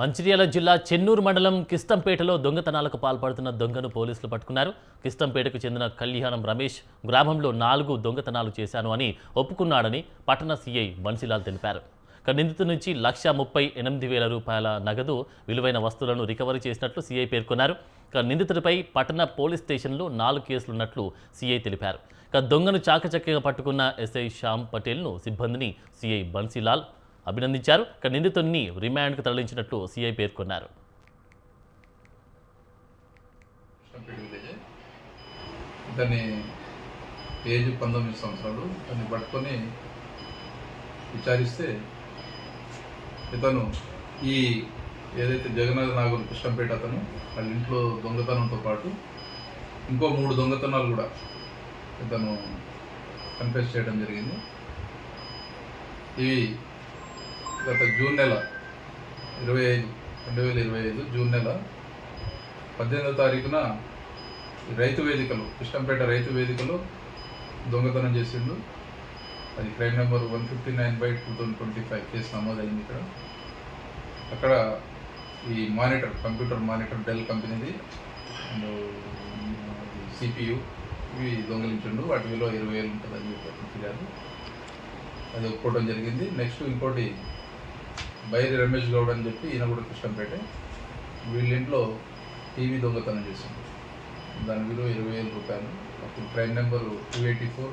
మంచిర్యాల జిల్లా చెన్నూరు మండలం కిస్తంపేటలో దొంగతనాలకు పాల్పడుతున్న దొంగను పోలీసులు పట్టుకున్నారు. కిస్తంపేటకు చెందిన కళ్యాణం రమేష్ గ్రామంలో 4 దొంగతనాలు చేశాను అని ఒప్పుకున్నాడని పట్టణ సీఐ బన్సీలాల్ తెలిపారు. నిందితుడి నుంచి ₹1,38,000 రూపాయల నగదు విలువైన వస్తువులను రికవరీ చేసినట్లు సీఐ పేర్కొన్నారు. నిందితుడిపై పట్టణ పోలీస్ స్టేషన్లో 4 కేసులున్నట్లు సీఐ తెలిపారు. దొంగను చాకచక్యంగా పట్టుకున్న ఎస్ఐ శ్యామ్ పటేల్ను సిబ్బందిని సీఐ బన్సీలాల్ అభినందించారు. నిందితుడిని రిమాండ్కు తరలించినట్లు సీఐ పేర్కొన్నారు. ఇతని ఏజ్ 19 సంవత్సరాలు. దాన్ని పట్టుకొని విచారిస్తే ఇతను ఈ ఏదైతే జగన్నాథ్ నాగూర్ కృష్ణంపేట అతను వాళ్ళ ఇంట్లో దొంగతనంతో పాటు ఇంకో 3 దొంగతనాలు కూడా ఇతను కన్ఫెస్ చేయడం జరిగింది. ఇవి గత జూన్ నెల 2025 జూన్ నెల 18వ తారీఖున రైతు వేదికలో కృష్ణంపేట రైతు వేదికలో దొంగతనం చేసిండు. అది క్రైమ్ నెంబర్ 159/2025 కేసు నమోదైంది. అక్కడ ఈ కంప్యూటర్ మానిటర్ డెల్ కంపెనీది అండ్ CPU ఇవి దొంగలించిండు. వాటి విలువ 20,000 ఉంటుందని చెప్పి ఫిర్యాదు, అది ఒప్పుకోవడం జరిగింది. నెక్స్ట్ ఇంకోటి బైరి రమేష్ గౌడ్ అని చెప్పి ఈయన కూడా కృష్ణంపేట, వీళ్ళింట్లో దొంగతనం చేసింది. దాని విలువ 20,000 రూపాయలు. అప్పుడు క్రైమ్ నెంబర్ 284